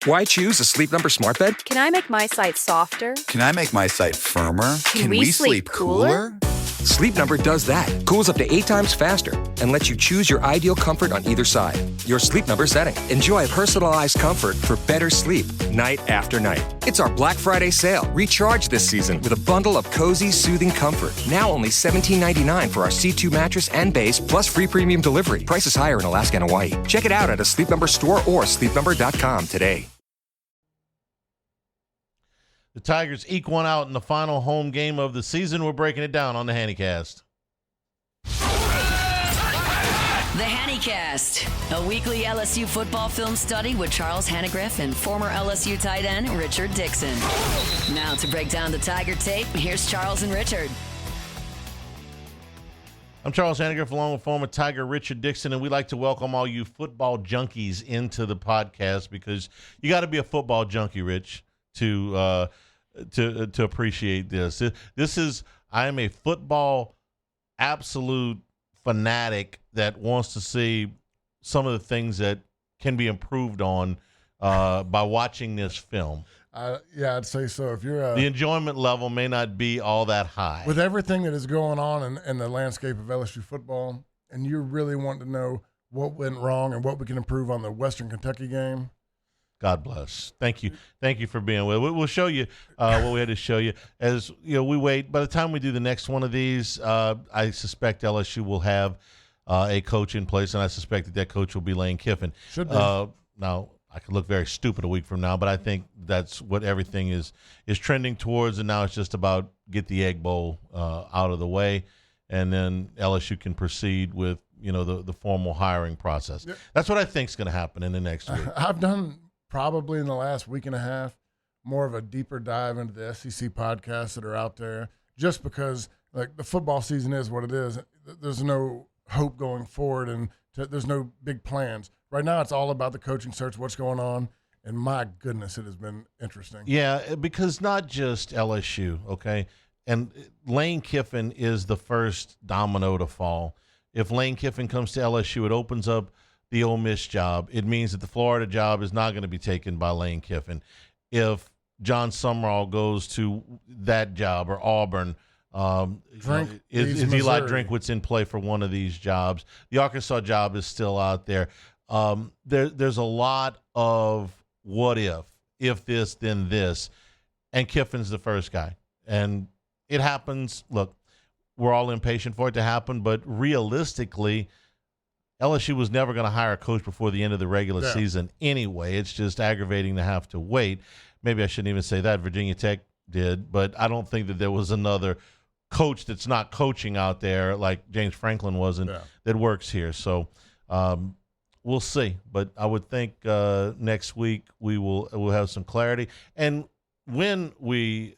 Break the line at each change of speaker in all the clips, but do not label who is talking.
Why choose a Sleep Number smart bed?
Can I make my site softer?
Can I make my site firmer?
Can we sleep cooler?
Sleep Number does that. Cools up to 8 times faster and lets you choose your ideal comfort on either side. Your Sleep Number setting. Enjoy personalized comfort for better sleep night after night. It's our Black Friday sale. Recharge this season with a bundle of cozy, soothing comfort. Now only $17.99 for our C2 mattress and base, plus free premium delivery. Prices higher in Alaska and Hawaii. Check it out at a Sleep Number store or sleepnumber.com today.
The Tigers eke one out in the final home game of the season. We're breaking it down on the Hannycast.
The Hannycast, a weekly LSU football film study with Charles Hanagriff and former LSU tight end Richard Dickson. Now to break down the Tiger tape, here's Charles and Richard.
I'm Charles Hanagriff along with former Tiger Richard Dickson, and we'd like to welcome all you football junkies into the podcast because you got to be a football junkie, Rich, to appreciate this. I am a football absolute fanatic that wants to see some of the things that can be improved on by watching this film.
Yeah, I'd say so. If you're
the enjoyment level may not be all that high.
With everything that is going on in the landscape of LSU football, and you really want to know what went wrong and what we can improve on the Western Kentucky game,
God bless. Thank you for being with us. We'll show you what we had to show you. As you know, we wait. By the time we do the next one of these, I suspect LSU will have a coach in place, and I suspect that coach will be Lane Kiffin.
Should be.
Now, I could look very stupid a week from now, but I think that's what everything is trending towards, and now it's just about get the Egg Bowl out of the way, and then LSU can proceed with the formal hiring process. Yeah. That's what I think is going to happen in the next week.
I've done probably in the last week and a half more of a deeper dive into the SEC podcasts that are out there, just because like the football season is what it is. There's no hope going forward, and there's no big plans. Right now, it's all about the coaching search, what's going on, and my goodness, it has been interesting.
Yeah, because not just LSU, okay? And Lane Kiffin is the first domino to fall. If Lane Kiffin comes to LSU, it opens up the Ole Miss job. It means that the Florida job is not going to be taken by Lane Kiffin. If John Sumrall goes to that job or Auburn, is Eli Drinkwitz in play for one of these jobs? The Arkansas job is still out there. There's a lot of what if this, then this, and Kiffin's the first guy. And it happens. Look, we're all impatient for it to happen, but realistically, LSU was never going to hire a coach before the end of the regular season anyway. It's just aggravating to have to wait. Maybe I shouldn't even say that. Virginia Tech did, but I don't think that there was another coach that's not coaching out there like James Franklin wasn't that works here. So we'll see. But I would think next week we'll have some clarity. And when we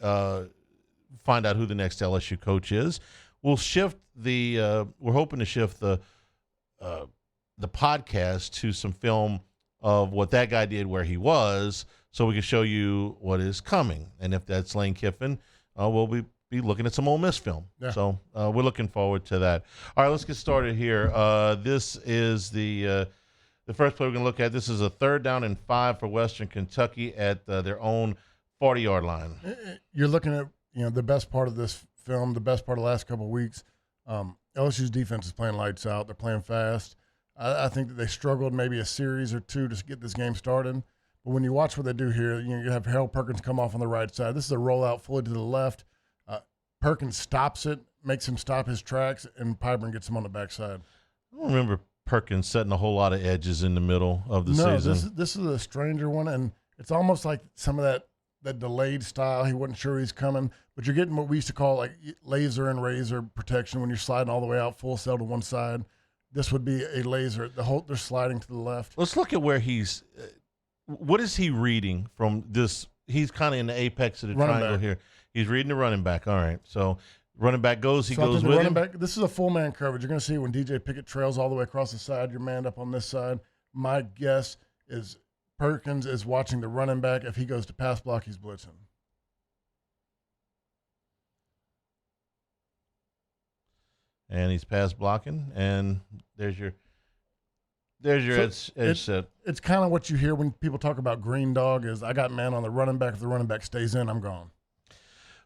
find out who the next LSU coach is, we'll shift we're hoping to shift the podcast to some film of what that guy did where he was, so we can show you what is coming. And if that's Lane Kiffin, we'll be looking at some Ole Miss film. Yeah. So we're looking forward to that. All right, let's get started here. This is the first play we're going to look at. This is a 3rd down and 5 for Western Kentucky at their own 40-yard line.
You're looking at the best part of this film, the best part of the last couple of weeks. LSU's defense is playing lights out. They're playing fast. I think that they struggled maybe a series or two to get this game started. But when you watch what they do here, you have Harold Perkins come off on the right side. This is a rollout fully to the left. Perkins stops it, makes him stop his tracks, and Pyburn gets him on the backside.
I don't remember Perkins setting a whole lot of edges in the middle of the season.
No, this is a stranger one, and it's almost like some of that delayed style. He wasn't sure he's coming, but you're getting what we used to call like laser and razor protection when you're sliding all the way out full sail to one side. This would be a laser. They're sliding to the left.
Let's look at where he's what is he reading from this? He's kind of in the apex of the triangle here. He's reading the running back. All right, so running back goes. He goes with him.
This is a full man coverage. You're going to see when DJ Pickett trails all the way across the side, you're manned up on this side. My guess is Perkins is watching the running back. If he goes to pass block, he's blitzing.
And he's pass blocking, and there's your There's your edge set.
It's kind of what you hear when people talk about green dog is I got man on the running back. If the running back stays in, I'm gone.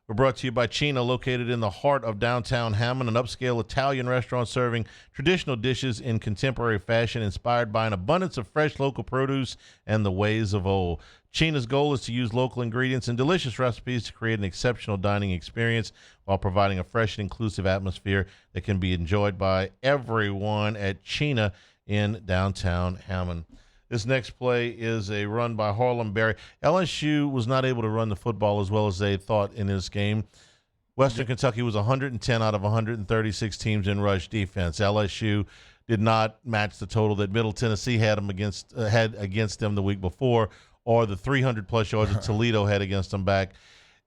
We're brought to you by Cina, located in the heart of downtown Hammond, an upscale Italian restaurant serving traditional dishes in contemporary fashion, inspired by an abundance of fresh local produce and the ways of old. Cina's goal is to use local ingredients and delicious recipes to create an exceptional dining experience while providing a fresh and inclusive atmosphere that can be enjoyed by everyone at Cina in downtown Hammond. This next play is a run by Harlem Berry. LSU was not able to run the football as well as they thought in this game. Western Kentucky was 110 out of 136 teams in rush defense. LSU did not match the total that Middle Tennessee had against them the week before, or the 300-plus yards that Toledo had against them back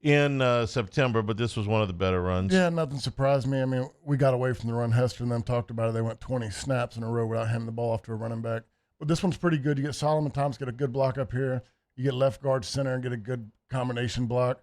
in September, but this was one of the better runs.
Yeah, nothing surprised me. I mean, we got away from the run. Hester and them talked about it. They went 20 snaps in a row without handing the ball off to a running back. But this one's pretty good. You get Solomon Thomas, get a good block up here. You get left guard center and get a good combination block.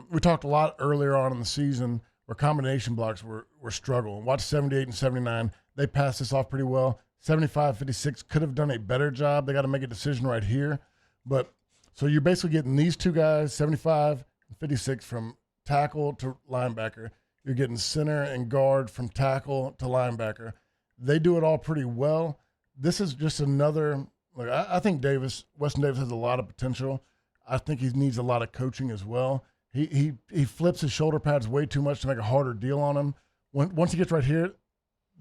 We talked a lot earlier on in the season where combination blocks were struggling. Watch 78 and 79. They passed this off pretty well. 75, 56 could have done a better job. They got to make a decision right here. But so you're basically getting these two guys, 75 and 56, from tackle to linebacker. You're getting center and guard from tackle to linebacker. They do it all pretty well. This is just another – I think Weston Davis has a lot of potential. I think he needs a lot of coaching as well. He flips his shoulder pads way too much to make a harder deal on him. Once he gets right here,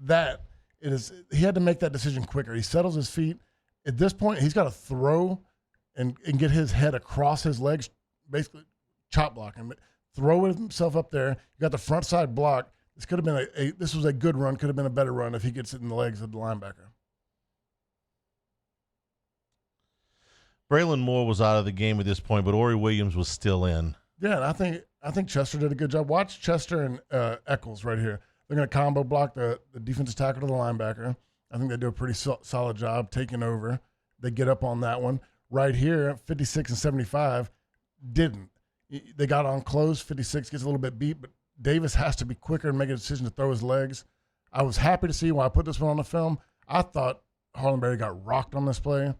he had to make that decision quicker. He settles his feet. At this point, he's got to throw and get his head across his legs, basically chop block him. Throw himself up there. You got the front side block. This could have been this was a good run, could have been a better run if he gets it in the legs of the linebacker.
Braylon Moore was out of the game at this point, but Ori Williams was still in.
Yeah, and I think Chester did a good job. Watch Chester and Eccles right here. They're going to combo block the defensive tackle to the linebacker. I think they do a pretty solid job taking over. They get up on that one. Right here, 56 and 75 didn't. They got on close. 56 gets a little bit beat, but Davis has to be quicker and make a decision to throw his legs. I was happy to see when I put this one on the film. I thought Harlem Berry got rocked on this play.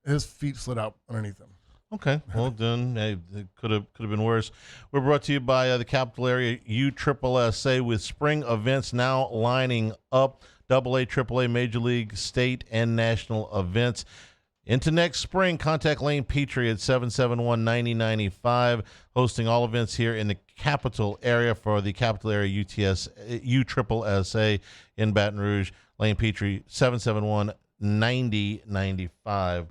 His feet slid out underneath him.
Okay, well then, hey, it could have been worse. We're brought to you by the Capital Area USSSA with spring events now lining up. AA, AAA, Major League, state, and national events. Into next spring, contact Lane Petrie at 771-9095, hosting all events here in the Capital Area for the Capital Area USSSA in Baton Rouge. Lane Petrie, 771-9095.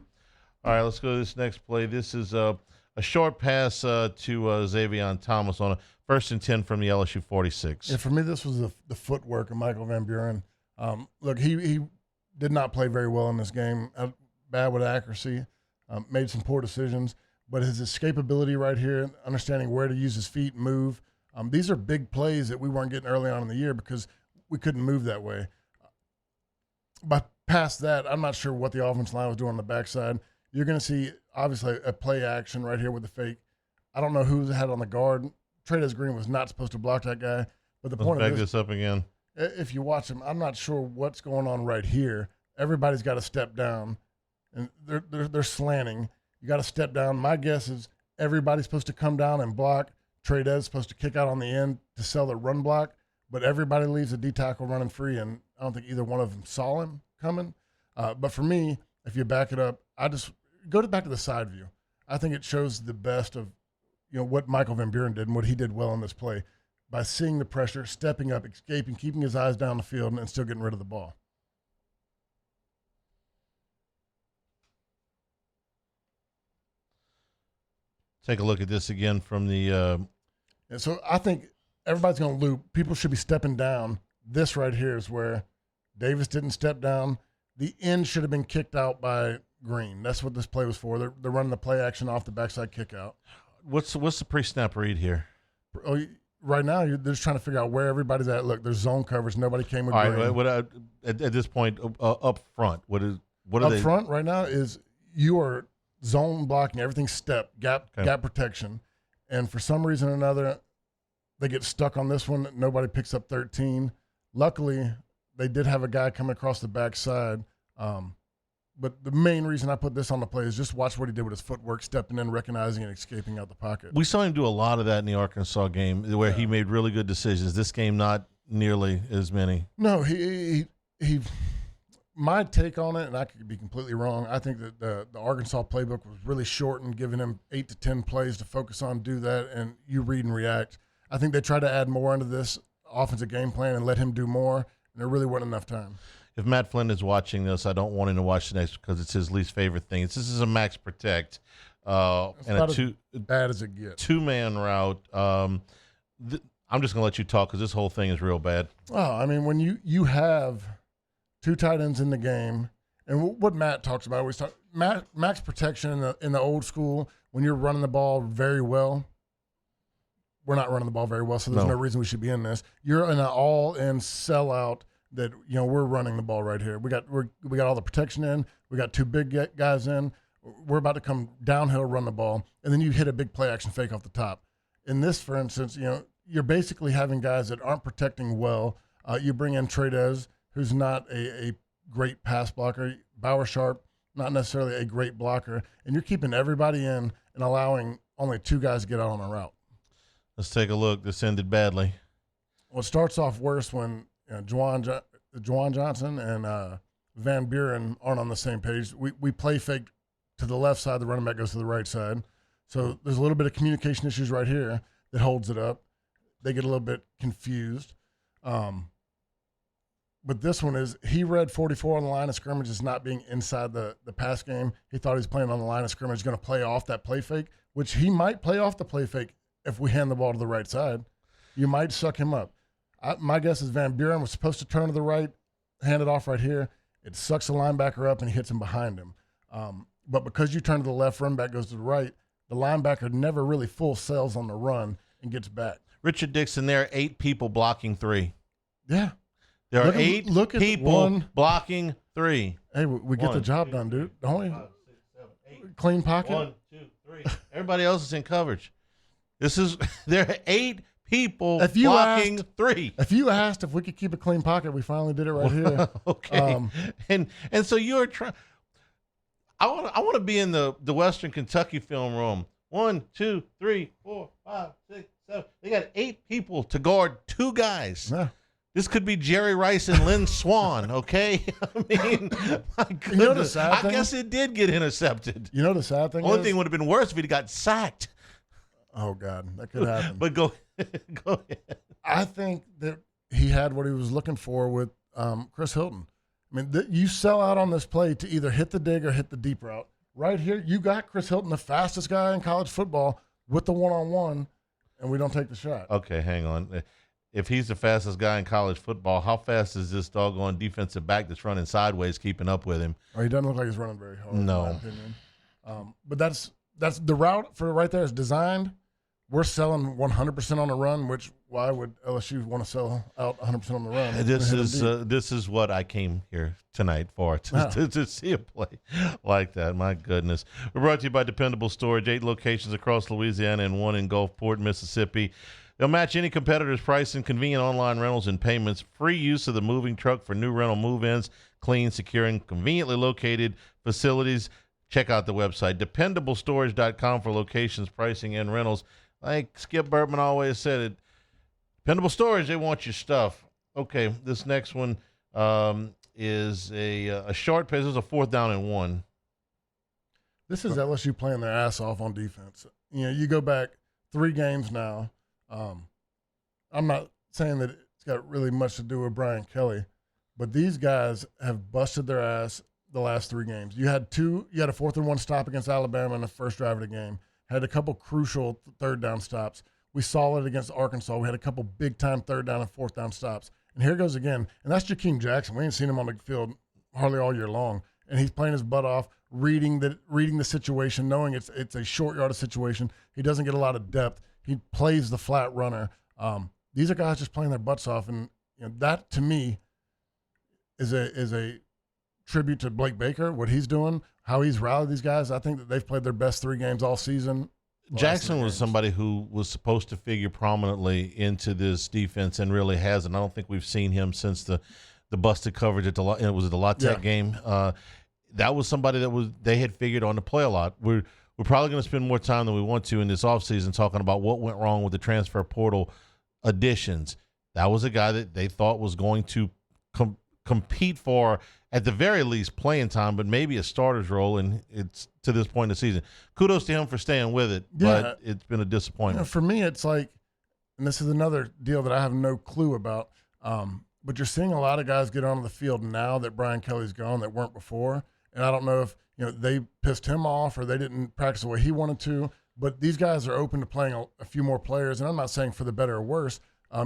All right, let's go to this next play. This is a short pass to Xavier Thomas on a 1st and 10 from the LSU 46.
Yeah, for me, this was the footwork of Michael Van Buren. Look, he did not play very well in this game. Bad with accuracy, made some poor decisions. But his escapability right here, understanding where to use his feet, move. These are big plays that we weren't getting early on in the year because we couldn't move that way. But past that, I'm not sure what the offensive line was doing on the backside. You're going to see, obviously, a play action right here with the fake. I don't know who had on the guard. Trades Green was not supposed to block that guy. But the point of
this up again.
If you watch him, I'm not sure what's going on right here. Everybody's got to step down, and they're slanting. You got to step down. My guess is everybody's supposed to come down and block. Trades is supposed to kick out on the end to sell the run block, but everybody leaves the D tackle running free, and I don't think either one of them saw him coming. But for me, if you back it up, I just go back to the side view. I think it shows the best of what Michael Van Buren did and what he did well in this play by seeing the pressure, stepping up, escaping, keeping his eyes down the field, and still getting rid of the ball.
Take a look at this again from the
And so I think everybody's going to loop. People should be stepping down. This right here is where Davis didn't step down. The end should have been kicked out by Green. That's what this play was for. They're running the play action off the backside kick out.
What's the pre-snap read here?
Right now, they're just trying to figure out where everybody's at. Look, there's zone coverage. Nobody came with Green.
All right, at this point, up front, what are they?
Up front right now is you are zone blocking, everything step, gap protection. And for some reason or another, they get stuck on this one. Nobody picks up 13. Luckily, they did have a guy coming across the backside. But the main reason I put this on the play is just watch what he did with his footwork, stepping in, recognizing, and escaping out the pocket.
We saw him do a lot of that in the Arkansas game where he made really good decisions. This game, not nearly as many.
No, he my take on it, and I could be completely wrong, I think that the Arkansas playbook was really shortened, giving him 8 to 10 plays to focus on, do that, and you read and react. I think they tried to add more into this offensive game plan and let him do more, and there really wasn't enough time.
If Matt Flynn is watching this, I don't want him to watch the next because it's his least favorite thing. This is a max protect and
as bad as it gets.
Two-man route. I'm just going to let you talk because this whole thing is real bad.
Oh, I mean, when you have two tight ends in the game, and what Matt talks about, max protection in the old school, when you're running the ball very well, we're not running the ball very well, so there's no reason we should be in this. You're in an all-in sellout that, we're running the ball right here. We got all the protection in. We got two big guys in. We're about to come downhill, run the ball, and then you hit a big play action fake off the top. In this, for instance, you're basically having guys that aren't protecting well. You bring in Tradez, who's not a great pass blocker. Bauer Sharp, not necessarily a great blocker. And you're keeping everybody in and allowing only two guys to get out on a route.
Let's take a look. This ended badly.
Well, it starts off worse when Juwan Johnson and Van Buren aren't on the same page. We play fake to the left side. The running back goes to the right side. So there's a little bit of communication issues right here that holds it up. They get a little bit confused. But this one is, he read 44 on the line of scrimmage as not being inside the pass game. He thought he was playing on the line of scrimmage, going to play off that play fake, which he might play off the play fake if we hand the ball to the right side. You might suck him up. My guess is Van Buren was supposed to turn to the right, hand it off right here. It sucks the linebacker up, and he hits him behind him. But because you turn to the left, run back goes to the right, the linebacker never really full sails on the run and gets back.
Richard Dickson, there are 8 people blocking 3.
Yeah.
There are 8 people blocking 3.
Hey, we get the job done, dude. Don't we?
5, 6, 7, 8.
Clean pocket.
1, 2, 3. Everybody else is in coverage. There are 8 people blocking 3.
If you asked if we could keep a clean pocket, we finally did it right here.
Okay. And so you're trying. I want to be in the Western Kentucky film room. 1, 2, 3, 4, 5, 6, 7. They got 8 people to guard 2 guys.
Yeah.
This could be Jerry Rice and Lynn Swan, okay? I mean, my goodness. I guess it did get intercepted.
You know the sad thing
Only thing would have been worse if he'd got sacked.
Oh, God, that could happen.
But go ahead.
I think that he had what he was looking for with Chris Hilton. I mean, you sell out on this play to either hit the dig or hit the deep route. Right here, you got Chris Hilton, the fastest guy in college football, with the one-on-one, and we don't take the shot.
Okay, hang on. If he's the fastest guy in college football, how fast is this doggone defensive back that's running sideways keeping up with him?
Oh, he doesn't look like he's running very hard,
no.
in my opinion. But that's the route for right there is designed. We're selling 100% on the run, which why would LSU want to sell out 100% on the run?
This is what I came here tonight for, to see a play like that. My goodness. We're brought to you by Dependable Storage, 8 locations across Louisiana and 1 in Gulfport, Mississippi. They'll match any competitor's price and convenient online rentals and payments. Free use of the moving truck for new rental move-ins. Clean, secure, and conveniently located facilities. Check out the website, dependablestorage.com, for locations, pricing, and rentals. Like Skip Burtman always said it, Dependable Storage, they want your stuff. Okay, this next one is a short pass. This is a 4th down and 1.
This is LSU playing their ass off on defense. You go back 3 games now. I'm not saying that it's got really much to do with Brian Kelly, but these guys have busted their ass the last 3 games. You had a 4th and 1 stop against Alabama in the first drive of the game. Had a couple crucial 3rd down stops. We saw it against Arkansas. We had a couple big-time 3rd down and 4th down stops. And here goes again. And that's Jakeem Jackson. We ain't seen him on the field hardly all year long. And he's playing his butt off, reading the situation, knowing it's a short yardage situation. He doesn't get a lot of depth. He plays the flat runner. These are guys just playing their butts off. And that, to me, is a tribute to Blake Baker, what he's doing, how he's rallied these guys. I think that they've played their best 3 games all season.
Jackson was somebody who was supposed to figure prominently into this defense and really hasn't. I don't think we've seen him since the busted coverage at the La Tech game. that was somebody they had figured on to play a lot. We're probably going to spend more time than we want to in this offseason talking about what went wrong with the transfer portal additions. That was a guy that they thought was going to compete for, at the very least, playing time, but maybe a starter's role, and it's to this point in the season. Kudos to him for staying with it, but it's been a disappointment.
For me, it's like, and this is another deal that I have no clue about, but you're seeing a lot of guys get onto the field now that Brian Kelly's gone that weren't before, and I don't know if they pissed him off or they didn't practice the way he wanted to, but these guys are open to playing a few more players, and I'm not saying for the better or worse.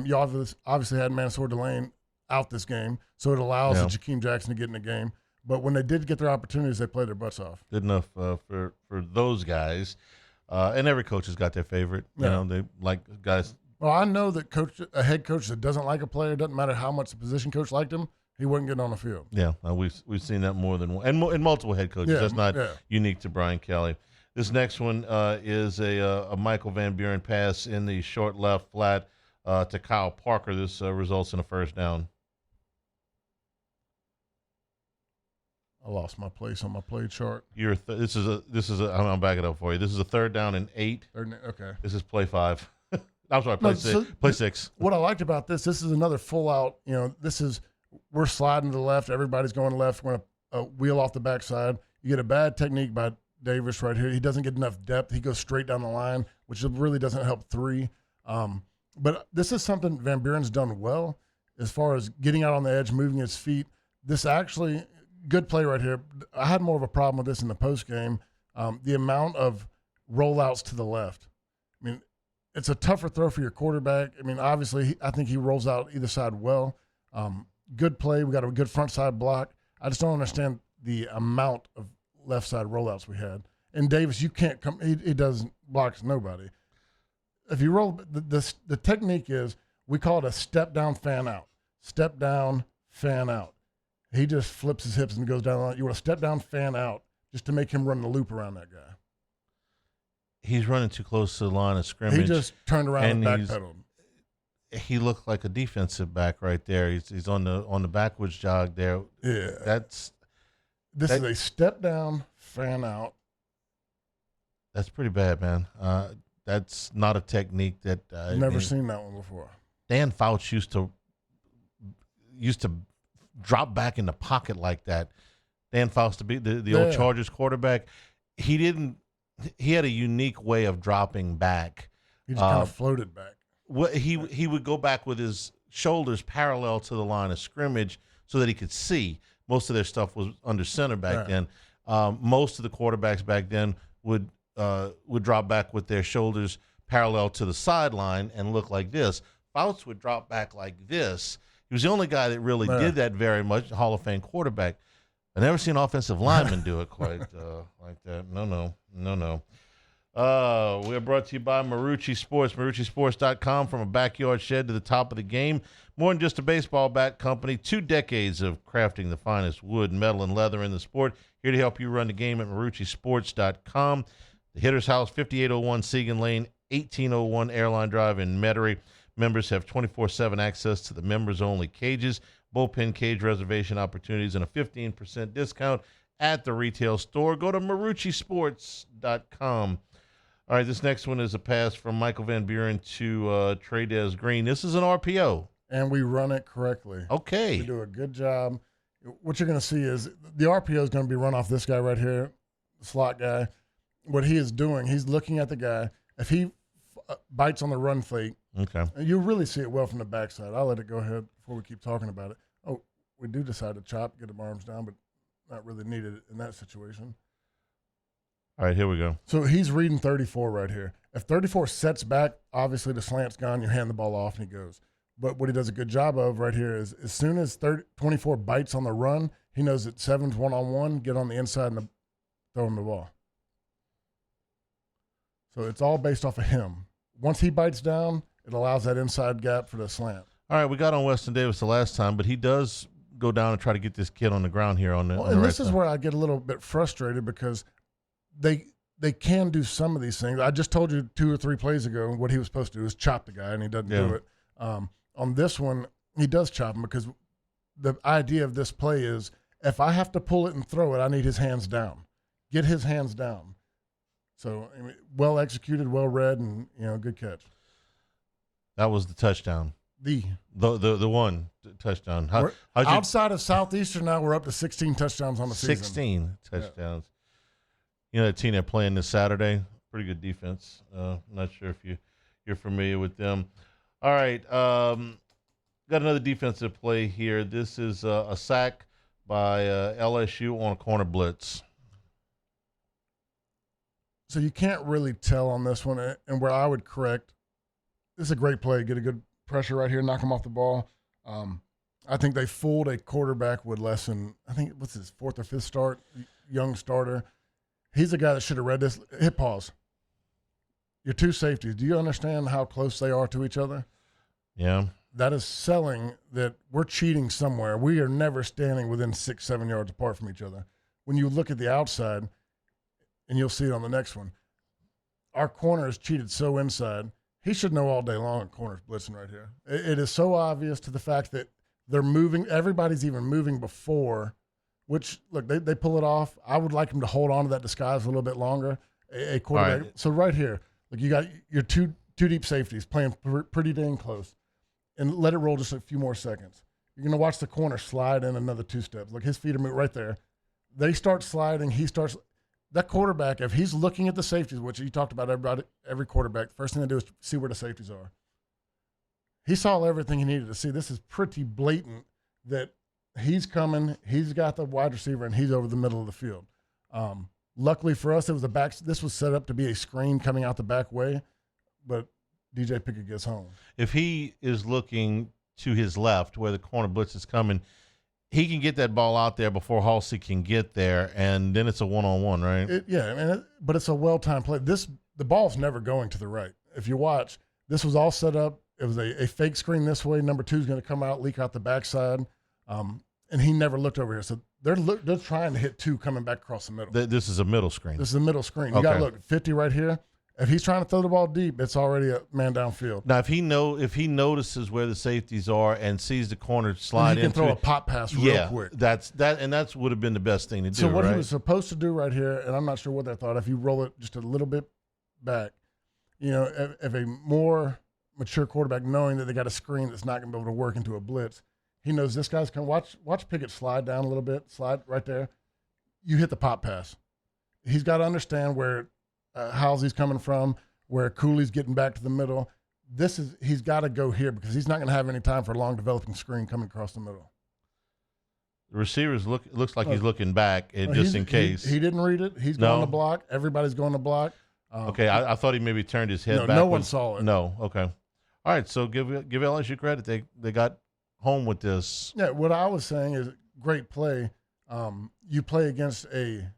You obviously had Mansour Delane out this game, so it allows Jakeem Jackson to get in the game. But when they did get their opportunities, they played their butts off.
Good enough for those guys. And every coach has got their favorite.
Yeah.
They like guys.
Well, I know that a head coach that doesn't like a player, doesn't matter how much the position coach liked him, he wasn't getting on the field.
Yeah, we've seen that more than one, and multiple head coaches.
Yeah,
That's not
yeah.
unique to Brian Kelly. This next one is a Michael Van Buren pass in the short left flat to Kyle Parker. This results in a first down.
I lost my place on my play chart.
This is a. I'm backing up for you. This is a 3rd down and 8.
Okay.
This is play 5. I'm sorry, play 6.
What I liked about this is another full out. We're sliding to the left. Everybody's going left. We're going to wheel off the backside. You get a bad technique by Davis right here. He doesn't get enough depth. He goes straight down the line, which really doesn't help 3. But this is something Van Buren's done well as far as getting out on the edge, moving his feet. This actually – good play right here. I had more of a problem with this in the post game. The amount of rollouts to the left. I mean, it's a tougher throw for your quarterback. I mean, obviously, I think he rolls out either side well. Good play. We got a good front side block. I just don't understand the amount of left side rollouts we had. And Davis, you can't come. He doesn't blocks nobody. If you roll, the technique is we call it a step down, fan out. Step down, fan out. He just flips his hips and goes down the line. You want to step down, fan out, just to make him run the loop around that guy.
He's running too close to the line of scrimmage.
He just turned around and backpedaled.
He looked like a defensive back right there. He's on the backwards jog there.
Yeah. This is a step down, fan out.
That's pretty bad, man. That's not a technique that
Never seen that one before.
Dan Fouch used to drop back in the pocket like that. Dan Fouch, to be the old Chargers quarterback, he had a unique way of dropping back.
He just kind of floated back.
He would go back with his shoulders parallel to the line of scrimmage so that he could see. Most of their stuff was under center back then. Most of the quarterbacks back then would drop back with their shoulders parallel to the sideline and look like this. Fouch would drop back like this. He was the only guy that really did that very much, Hall of Fame quarterback. I never seen an offensive lineman do it quite like that. No. We are brought to you by Marucci Sports, MarucciSports.com. From a backyard shed to the top of the game. More than just a baseball bat company. 2 decades of crafting the finest wood, metal, and leather in the sport. Here to help you run the game at MarucciSports.com. The Hitter's House, 5801 Segan Lane, 1801 Airline Drive in Metairie. Members have 24/7 access to the members-only cages, bullpen cage reservation opportunities, and a 15% discount at the retail store. Go to MarucciSports.com. All right, this next one is a pass from Michael Van Buren to Trey'Dez Green. This is an RPO.
And we run it correctly.
Okay.
We do a good job. What you're going to see is the RPO is going to be run off this guy right here, the slot guy. What he is doing, he's looking at the guy. If he bites on the run fake, you really see it well from the backside. I'll let it go ahead before we keep talking about it. Oh, we do decide to chop, get him arms down, but not really needed in that situation.
All right, here we go.
So he's reading 34 right here. If 34 sets back, obviously the slant's gone. You hand the ball off and he goes. But what he does a good job of right here is as soon as 24 bites on the run, he knows that 7's one-on-one, get on the inside and throw him the ball. So it's all based off of him. Once he bites down, it allows that inside gap for the slant.
All right, we got on Weston Davis the last time, but he does go down and try to get this kid on the ground here on the
and this is where I get a little bit frustrated because they can do some of these things. I just told you 2 or 3 plays ago what he was supposed to do is chop the guy, and he doesn't do it. On this one, he does chop him because the idea of this play is if I have to pull it and throw it, I need his hands down. Get his hands down. So, I mean, well executed, well read, and, good catch.
That was the touchdown. The one touchdown.
Outside of Southeastern now, we're up to 16 touchdowns on the season.
16 touchdowns. Yeah. The team they're playing this Saturday, pretty good defense. I'm not sure if you're familiar with them. All right. Got another defensive play here. This is a sack by LSU on a corner blitz.
So you can't really tell on this one, and where I would correct, this is a great play. Get a good pressure right here, knock him off the ball. I think they fooled a quarterback with less than, I think, what's his fourth or fifth start, young starter. He's the guy that should have read this. Hit pause. Your two safeties, do you understand how close they are to each other?
Yeah.
That is selling that we're cheating somewhere. We are never standing within 6-7 yards apart from each other. When you look at the outside, and you'll see it on the next one, our corner is cheated so inside. He should know all day long corners blitzing right here. It is so obvious to the fact that they're moving. Everybody's even moving before, which, look, they pull it off. I would like him to hold on to that disguise a little bit longer. A quarterback. Right. So right here, look, you got your two deep safeties playing pretty dang close. And let it roll just a few more seconds. You're going to watch the corner slide in another 2 steps. Look, his feet are moving right there. They start sliding. He starts – that quarterback, if he's looking at the safeties, which you talked about every quarterback, the first thing they do is see where the safeties are. He saw everything he needed to see. This is pretty blatant that he's coming, he's got the wide receiver, and he's over the middle of the field. Luckily for us, it was this was set up to be a screen coming out the back way, but DJ Pickett gets home.
If he is looking to his left where the corner blitz is coming, he can get that ball out there before Halsey can get there, and then it's a one-on-one, right?
But it's a well-timed play. The ball's never going to the right. If you watch, this was all set up. It was a fake screen this way. Number 2 is going to come out, leak out the backside, and he never looked over here. So they're trying to hit 2 coming back across the middle.
This is a middle screen.
This is a middle screen. You got to look, 50 right here. If he's trying to throw the ball deep, it's already a man downfield.
Now, if he notices where the safeties are and sees the corner slide into,
he can throw a pop pass real quick.
That's would have been the best thing to do.
So what he was supposed to do right here, and I'm not sure what they thought, if you roll it just a little bit back, if a more mature quarterback, knowing that they got a screen that's not going to be able to work into a blitz, he knows this guy's coming. Watch Pickett slide down a little bit, slide right there. You hit the pop pass. He's got to understand where Halsey's coming from, where Cooley's getting back to the middle. He's got to go here because he's not going to have any time for a long developing screen coming across the middle.
The receivers looks like he's looking back just in case.
He didn't read it. He's going to block. Everybody's going to block.
Okay, I thought he maybe turned his head back.
No one saw it.
No, okay. All right, so give LSU credit. They got home with this.
Yeah, what I was saying is great play. You play against a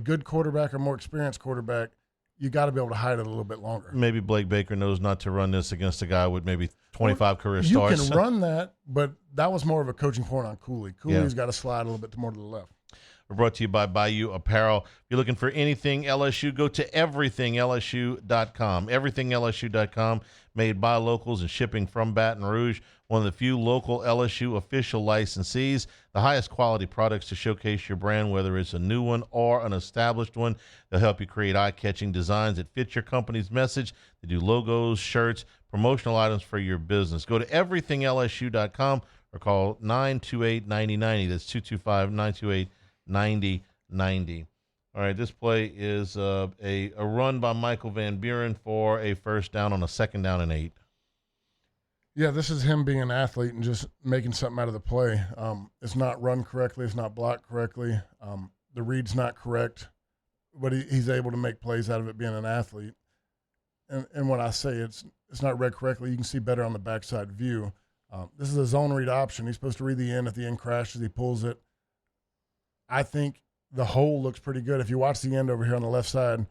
good quarterback or more experienced quarterback, you got to be able to hide it a little bit longer.
Maybe Blake Baker knows not to run this against a guy with maybe 25 career starts.
You can run that, but that was more of a coaching point on Cooley. Cooley's got to slide a little bit more to the left.
We're brought to you by Bayou Apparel. If you're looking for anything LSU, go to everythinglsu.com. Everythinglsu.com, made by locals and shipping from Baton Rouge. One of the few local LSU official licensees. The highest quality products to showcase your brand, whether it's a new one or an established one. They'll help you create eye-catching designs that fit your company's message. They do logos, shirts, promotional items for your business. Go to everythinglsu.com or call 928-9090. That's 225-928-9090. All right, this play is a run by Michael Van Buren for a first down on a 2nd down and 8.
Yeah, this is him being an athlete and just making something out of the play. It's not run correctly. It's not blocked correctly. The read's not correct, but he's able to make plays out of it being an athlete. And when I say it's not read correctly, you can see better on the backside view. This is a zone read option. He's supposed to read the end. If the end crashes, he pulls it. I think the hole looks pretty good. If you watch the end over here on the left side,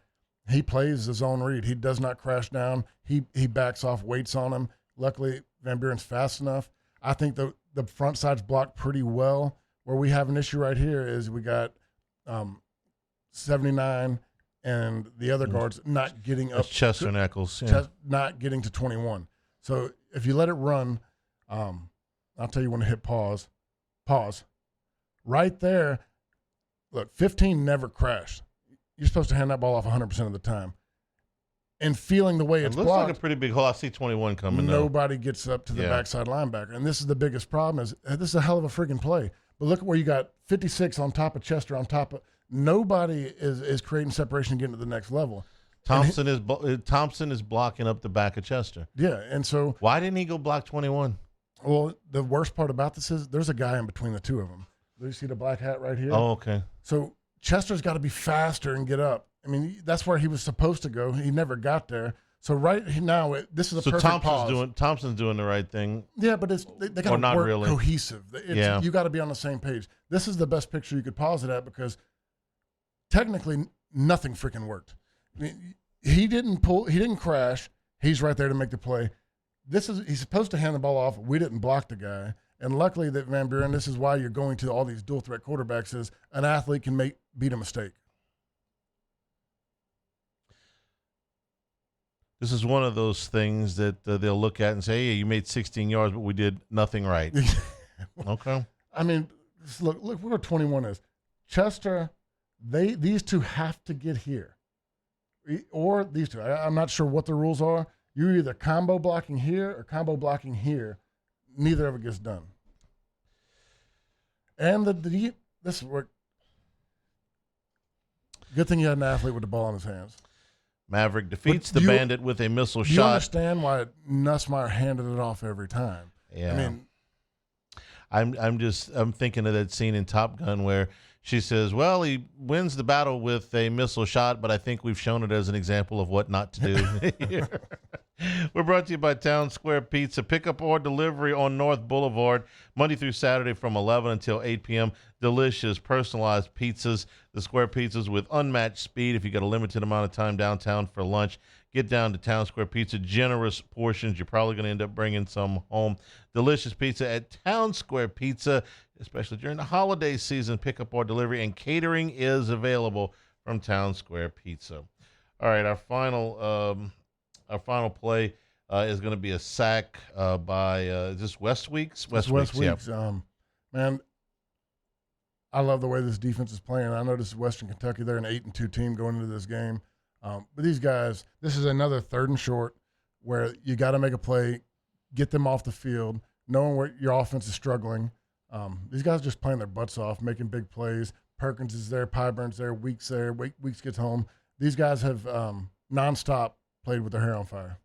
he plays the zone read. He does not crash down. He backs off, waits on him. Luckily, Van Buren's fast enough. I think the front side's blocked pretty well. Where we have an issue right here is we got 79 and the other guards not getting up.
Chester and Eccles. Yeah.
Not getting to 21. So if you let it run, I'll tell you when to hit pause. Pause. right there. Look, 15 never crashed. You're supposed to hand that ball off 100% of the time. And feeling the way it's
looks
blocked,
like a pretty big hole. I see 21 coming.
Nobody gets up to the backside linebacker. And this is the biggest problem is this is a hell of a freaking play. But look at where you got 56 on top of Chester on top of – nobody is creating separation and getting to the next level.
Thompson is blocking up the back of Chester.
Yeah, and so –
why didn't he go block 21?
Well, the worst part about this is there's a guy in between the two of them. Do you see the black hat right here?
Oh, okay.
So Chester's got to be faster and get up. I mean, that's where he was supposed to go. He never got there. So right now, this is a perfect pause.
Thompson's doing the right thing.
Yeah, but they got to work
really.
Cohesive. You got to be on the same page. This is the best picture you could pause it at because technically nothing freaking worked. I mean, he didn't crash. He's right there to make the play. He's supposed to hand the ball off. We didn't block the guy. And luckily that Van Buren, this is why you're going to all these dual threat quarterbacks is an athlete can beat a mistake.
This is one of those things that they'll look at and say, hey, you made 16 yards, but we did nothing right. Okay.
I mean, look where 21 is. Chester, these two have to get here. Or these two. I'm not sure what the rules are. You're either combo blocking here or combo blocking here. Neither of it gets done. And this is where good thing you had an athlete with the ball in his hands.
Maverick defeats the Bandit with a missile shot.
You understand why Nussmeier handed it off every time?
Yeah.
I mean,
I'm thinking of that scene in Top Gun where she says, well, he wins the battle with a missile shot, but I think we've shown it as an example of what not to do. We're brought to you by Town Square Pizza. Pickup or delivery on North Boulevard, Monday through Saturday from 11 until 8 p.m. Delicious, personalized pizzas. The Square Pizzas with unmatched speed. If you got a limited amount of time downtown for lunch, get down to Town Square Pizza. Generous portions. You're probably going to end up bringing some home. Delicious pizza at Town Square Pizza, especially during the holiday season. Pickup or delivery, and catering is available from Town Square Pizza. All right, our final play is going to be a sack by is this West Weeks? West Weeks.
Yeah. Man, I love the way this defense is playing. I know this is Western Kentucky. They're an 8-2 team going into this game. But these guys, this is another 3rd and short where you got to make a play, get them off the field, knowing where your offense is struggling. These guys are just playing their butts off, making big plays. Perkins is there, Pyburn's there, Weeks there. Weeks gets home. These guys have nonstop played with their hair on fire.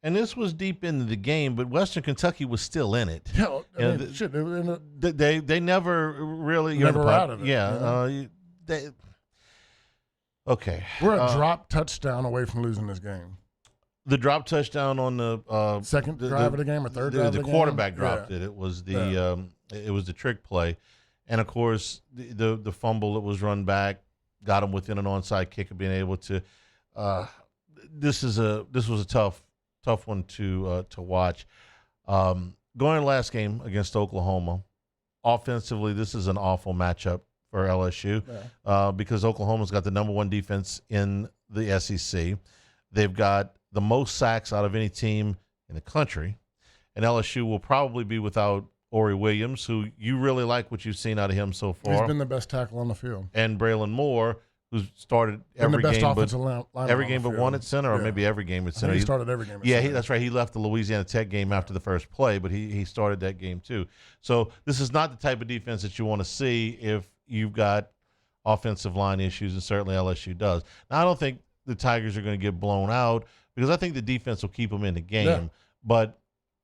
And this was deep into the game, but Western Kentucky was still in it.
Yeah,
they never really
never were out of it.
Yeah. Okay.
We're a drop touchdown away from losing this game.
The drop touchdown on the
second drive of the game or third drive of the game?
The quarterback dropped it. It was the trick play. And, of course, the fumble that was run back got him within an onside kick of being able to this was a tough one to watch. Going to the last game against Oklahoma, offensively, this is an awful matchup for LSU because Oklahoma's got the number 1 defense in the SEC. They've got the most sacks out of any team in the country, and LSU will probably be without Ori Williams, who you really like what you've seen out of him so far.
He's been the best tackle on the field.
And Braylon Moore, who's started every game but one at center, or maybe every game at center.
He started every game at center.
That's right. He left the Louisiana Tech game after the first play, but he started that game too. So this is not the type of defense that you want to see if you've got offensive line issues, and certainly LSU does. Now, I don't think the Tigers are going to get blown out because I think the defense will keep them in the game. Yeah. But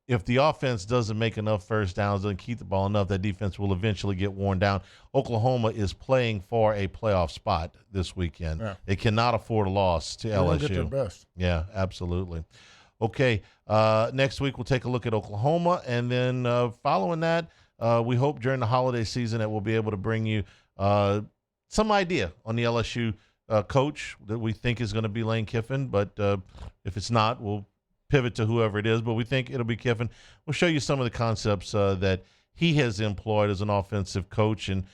if the offense doesn't make enough first downs, doesn't keep the ball enough, that defense will eventually get worn down. Oklahoma is playing for a playoff spot this weekend. Yeah. They cannot afford a loss to LSU.
Get their best.
Yeah, absolutely. Okay, next week we'll take a look at Oklahoma, and then following that, we hope during the holiday season that we'll be able to bring you some idea on the LSU coach that we think is going to be Lane Kiffin, but if it's not, we'll pivot to whoever it is, but we think it'll be Kiffin. We'll show you some of the concepts that he has employed as an offensive coach, and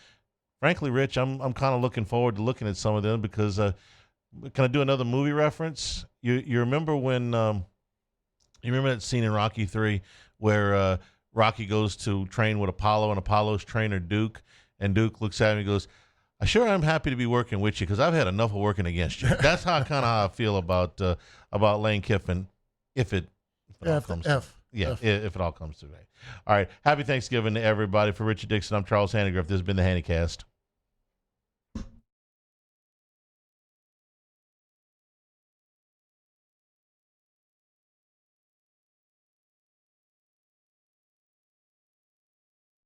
frankly, Rich, I'm kind of looking forward to looking at some of them because can I do another movie reference? You remember when you remember that scene in Rocky 3 where Rocky goes to train with Apollo and Apollo's trainer Duke, And Duke looks at me and goes, I sure am happy to be working with you because I've had enough of working against you. That's how I feel about Lane Kiffin if it all comes to if it all comes to that. All right. Happy Thanksgiving to everybody. For Richard Dickson, I'm Charles Hanagriff. This has been the Hannycast.